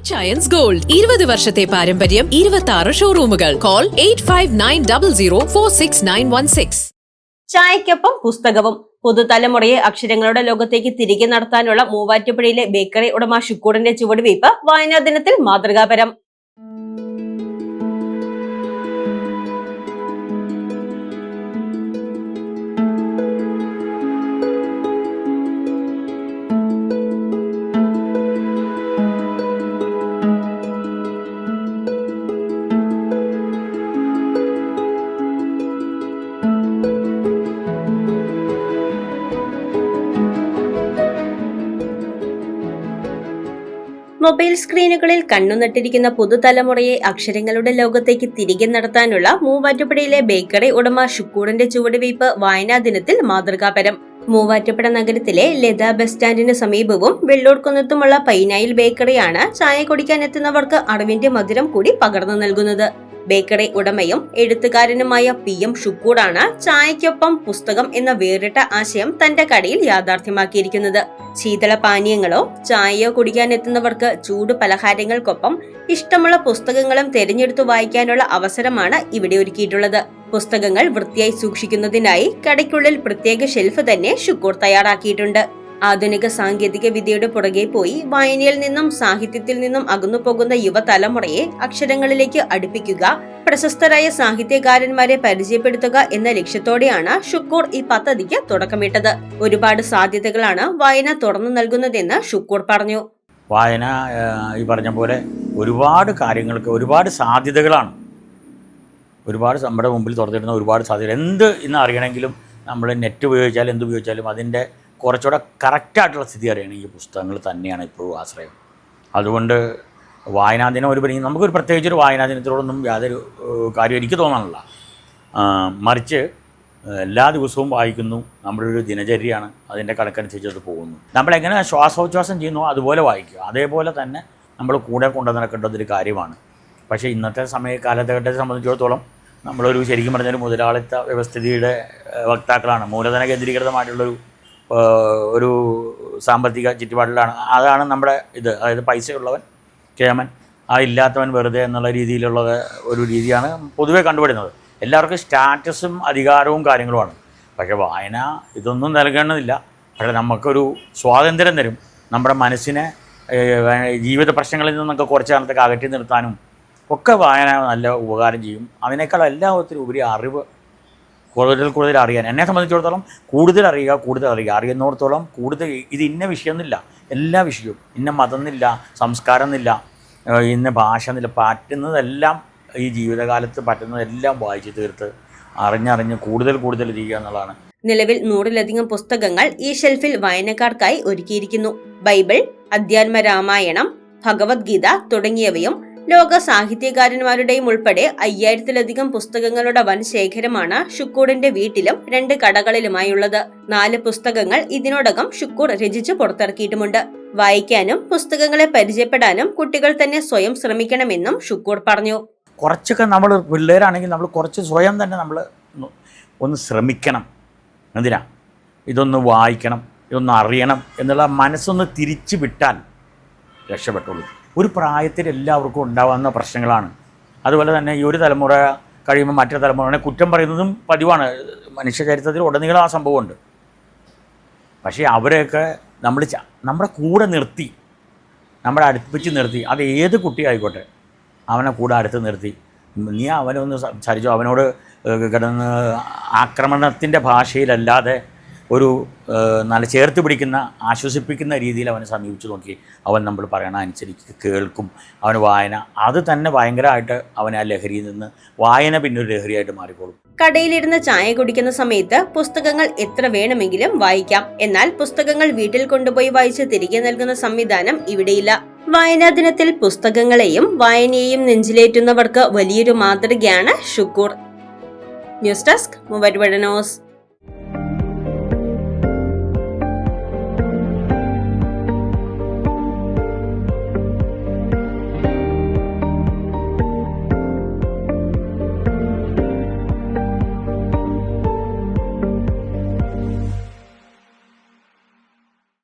Achayans gold 20 വർഷത്തെ പാരമ്പര്യം, 26 ഷോറൂമുകൾ. Call 8590046916. ചായക്കൊപ്പം പുസ്തകവും. പുതുതലമുറയെ അക്ഷരങ്ങളുടെ ലോകത്തേക്ക് തിരികെ നടത്താനുള്ള മൂവാറ്റുപുഴയിലെ ബേക്കറി ഉടമ ഷുക്കൂറിന്റെ ചുവടുവയ്പ് വായനാ ദിനത്തിൽ മാതൃകാപരം. മൊബൈൽ സ്ക്രീനുകളിൽ കണ്ണുനട്ടിരിക്കുന്ന പുതുതലമുറയെ അക്ഷരങ്ങളുടെ ലോകത്തേക്ക് തിരികെ നടത്താനുള്ള മൂവാറ്റുപുഴയിലെ ബേക്കറി ഉടമ ഷുക്കൂറിന്റെ ചുവടുവയ്പ് വായനാ ദിനത്തിൽ മാതൃകാപരം. മൂവാറ്റുപുഴ നഗരത്തിലെ ലത ബസ് സ്റ്റാൻഡിന് സമീപവും വെള്ളൂർക്കുന്നത്തുമുള്ള പൈനായിൽ ബേക്കറിയാണ് ചായ കുടിക്കാൻ എത്തുന്നവർക്ക് അറിവിന്റെ മധുരം കൂടി പകർന്നു നൽകുന്നത്. ബേക്കറി ഉടമയും എഴുത്തുകാരനുമായ PM ഷുക്കൂറാണ് ചായക്കൊപ്പം പുസ്തകം എന്ന വേറിട്ട ആശയം തന്റെ കടയിൽ യാഥാർത്ഥ്യമാക്കിയിരിക്കുന്നത്. ശീതള പാനീയങ്ങളോ ചായയോ കുടിക്കാൻ എത്തുന്നവർക്ക് ചൂട് പലഹാരങ്ങൾക്കൊപ്പം ഇഷ്ടമുള്ള പുസ്തകങ്ങളും തിരഞ്ഞെടുത്തു വായിക്കാനുള്ള അവസരമാണ് ഇവിടെ ഒരുക്കിയിട്ടുള്ളത്. പുസ്തകങ്ങൾ വൃത്തിയായി സൂക്ഷിക്കുന്നതിനായി കടയ്ക്കുള്ളിൽ പ്രത്യേക ഷെൽഫ് തന്നെ ഷുക്കൂർ തയ്യാറാക്കിയിട്ടുണ്ട്. ആധുനിക സാങ്കേതിക വിദ്യയുടെ പുറകെ പോയി വായനയിൽ നിന്നും സാഹിത്യത്തിൽ നിന്നും അകന്നു പോകുന്ന യുവതലമുറയെ അക്ഷരങ്ങളിലേക്ക് അടുപ്പിക്കുക, പ്രശസ്തരായ സാഹിത്യകാരന്മാരെ പരിചയപ്പെടുത്തുക എന്ന ലക്ഷ്യത്തോടെയാണ് ഷുക്കൂർ ഈ പദ്ധതിക്ക് തുടക്കമിട്ടത്. ഒരുപാട് സാധ്യതകളാണ് വായന തുറന്നു നൽകുന്നതെന്ന് ഷുക്കൂർ പറഞ്ഞു. വായന ഈ പറഞ്ഞ പോലെ ഒരുപാട് കാര്യങ്ങൾക്ക് ഒരുപാട് സാധ്യതകളാണ്. ഒരുപാട് നമ്മുടെ മുമ്പിൽ തുറന്നിടുന്ന ഒരുപാട് സാധ്യതകൾ. എന്ത് ഇന്ന് അറിയണമെങ്കിലും നമ്മൾ നെറ്റ് ഉപയോഗിച്ചാലും എന്ത് ഉപയോഗിച്ചാലും അതിൻ്റെ കുറച്ചുകൂടെ കറക്റ്റായിട്ടുള്ള സ്ഥിതി അറിയണമെങ്കിൽ പുസ്തകങ്ങൾ തന്നെയാണ് ഇപ്പോഴും ആശ്രയം. അതുകൊണ്ട് വായനാ ദിനം നമുക്കൊരു പ്രത്യേകിച്ചൊരു വായനാ ദിനത്തിനോടൊന്നും യാതൊരു കാര്യം എനിക്ക് തോന്നാനില്ല. മറിച്ച് എല്ലാ ദിവസവും വായിക്കുന്നു. നമ്മുടെ ഒരു ദിനചര്യയാണ്. അതിൻ്റെ കണക്കനുസരിച്ച് അത് പോകുന്നു. നമ്മളെങ്ങനെ ശ്വാസോച്ഛ്വാസം ചെയ്യുന്നു അതുപോലെ വായിക്കുക. അതേപോലെ തന്നെ നമ്മൾ കൂടെ കൊണ്ടു നടക്കേണ്ടതൊരു കാര്യമാണ്. പക്ഷേ ഇന്നത്തെ കാലഘട്ടത്തെ സംബന്ധിച്ചിടത്തോളം നമ്മളൊരു ശരിക്കും പറഞ്ഞൊരു മുതലാളിത്ത വ്യവസ്ഥിതിയുടെ വക്താക്കളാണ്. മൂലധന കേന്ദ്രീകൃതമായിട്ടുള്ളൊരു ഒരു സാമ്പത്തിക ചുറ്റുപാടിലാണ്. അതാണ് നമ്മുടെ അതായത് പൈസയുള്ളവൻ കേമൻ, ഇല്ലാത്തവൻ വെറുതെ എന്നുള്ള രീതിയിലുള്ള ഒരു രീതിയാണ് പൊതുവെ കണ്ടുപിടുന്നത്. എല്ലാവർക്കും സ്റ്റാറ്റസും അധികാരവും കാര്യങ്ങളുമാണ്. പക്ഷേ വായന ഇതൊന്നും നൽകേണ്ടതില്ല. പക്ഷേ നമുക്കൊരു സ്വാതന്ത്ര്യം തരും. നമ്മുടെ മനസ്സിനെ ജീവിത പ്രശ്നങ്ങളിൽ നിന്നൊക്കെ കുറച്ച് കാലത്തൊക്കെ അകറ്റി നിർത്താനും ഒക്കെ വായന നല്ല ഉപകാരം ചെയ്യും. അതിനേക്കാൾ എല്ലാത്തിനും ഉപരി അറിവ് കൂടുതൽ അറിയാൻ എന്നെ സംബന്ധിച്ചിടത്തോളം കൂടുതൽ അറിയുക അറിയുന്നിടത്തോളം കൂടുതൽ ഇത് ഇന്ന വിഷയമൊന്നുമില്ല. എല്ലാ വിഷയവും ഇന്ന മതം എന്നില്ല, സംസ്കാരം എന്നില്ല, ഇന്ന ഭാഷ എന്നില്ല. പറ്റുന്നതെല്ലാം ഈ ജീവിതകാലത്ത് പറ്റുന്നതെല്ലാം വായിച്ചു തീർത്ത് അറിഞ്ഞ് കൂടുതൽ ചെയ്യുക എന്നുള്ളതാണ്. നിലവിൽ 100-ലധികം പുസ്തകങ്ങൾ ഈ ഷെൽഫിൽ വായനക്കാർക്കായി ഒരുക്കിയിരിക്കുന്നു. ബൈബിൾ, അധ്യാത്മ രാമായണം, ഭഗവത്ഗീത തുടങ്ങിയവയും ലോക സാഹിത്യകാരന്മാരുടെയും ഉൾപ്പെടെ 5000-ലധികം പുസ്തകങ്ങളുടെ വൻ ശേഖരമാണ് ഷുക്കൂറിന്റെ വീട്ടിലും 2 കടകളിലുമായുള്ളത്. 4 പുസ്തകങ്ങൾ ഇതിനോടകം ഷുക്കൂർ രചിച്ച് പുറത്തിറക്കിയിട്ടുമുണ്ട്. വായിക്കാനും പുസ്തകങ്ങളെ പരിചയപ്പെടാനും കുട്ടികൾ തന്നെ സ്വയം ശ്രമിക്കണമെന്നും ഷുക്കൂർ പറഞ്ഞു. കുറച്ചൊക്കെ നമ്മൾ പിള്ളേരാണെങ്കിൽ നമ്മൾ കുറച്ച് സ്വയം തന്നെ നമ്മൾ ഒന്ന് ശ്രമിക്കണം. എന്തിനാ ഇതൊന്ന് വായിക്കണം, ഇതൊന്ന് അറിയണം എന്നുള്ള മനസ്സൊന്ന് തിരിച്ചു വിട്ടാൽ രക്ഷപ്പെട്ടുള്ളൂ. ഒരു പ്രായത്തിൽ എല്ലാവർക്കും ഉണ്ടാകുന്ന പ്രശ്നങ്ങളാണ്. അതുപോലെ തന്നെ ഈ ഒരു തലമുറ കഴിയുമ്പോൾ മറ്റൊരു തലമുറയെ കുറ്റം പറയുന്നതും പതിവാണ്. മനുഷ്യ ചരിത്രത്തിൽ ഉടനീളം ആ സംഭവമുണ്ട്. പക്ഷേ അവരെയൊക്കെ നമ്മുടെ കൂടെ നിർത്തി, നമ്മുടെ അടുപ്പിച്ച് നിർത്തി, അത് ഏത് കുട്ടിയായിക്കോട്ടെ അവനെ കൂടെ അടുത്ത് നിർത്തി നീ അവനൊന്ന് സംസാരിച്ചോ. അവനോട് കിടന്ന് ആക്രമണത്തിൻ്റെ ഭാഷയിലല്ലാതെ ഒരു നല്ല ചേർത്ത് പിടിക്കുന്ന ആശ്വസിപ്പിക്കുന്ന രീതിയിൽ അവനെ സമീപിച്ച് നോക്കി അവൻ നമ്മൾ പറയണ അനുസരിച്ച് കേൾക്കും. അവന് വായന അത് തന്നെ ഭയങ്കരമായിട്ട് അവനെ ആ ലഹരിയിൽ നിന്ന് വായന പിന്നൊരു ലഹരിയായിട്ട് മാറിക്കോളും. കടയിലിരുന്ന് ചായ കുടിക്കുന്ന സമയത്ത് പുസ്തകങ്ങൾ എത്ര വേണമെങ്കിലും വായിക്കാം. എന്നാൽ പുസ്തകങ്ങൾ വീട്ടിൽ കൊണ്ടുപോയി വായിച്ച് തിരികെ നൽകുന്ന സംവിധാനം ഇവിടെയില്ല. വായനാ ദിനത്തിൽ പുസ്തകങ്ങളെയും വായനയെയും നെഞ്ചിലേറ്റുന്നവർക്ക് വലിയൊരു മാതൃകയാണ് Shukoor. News desk Muvattupuzha news.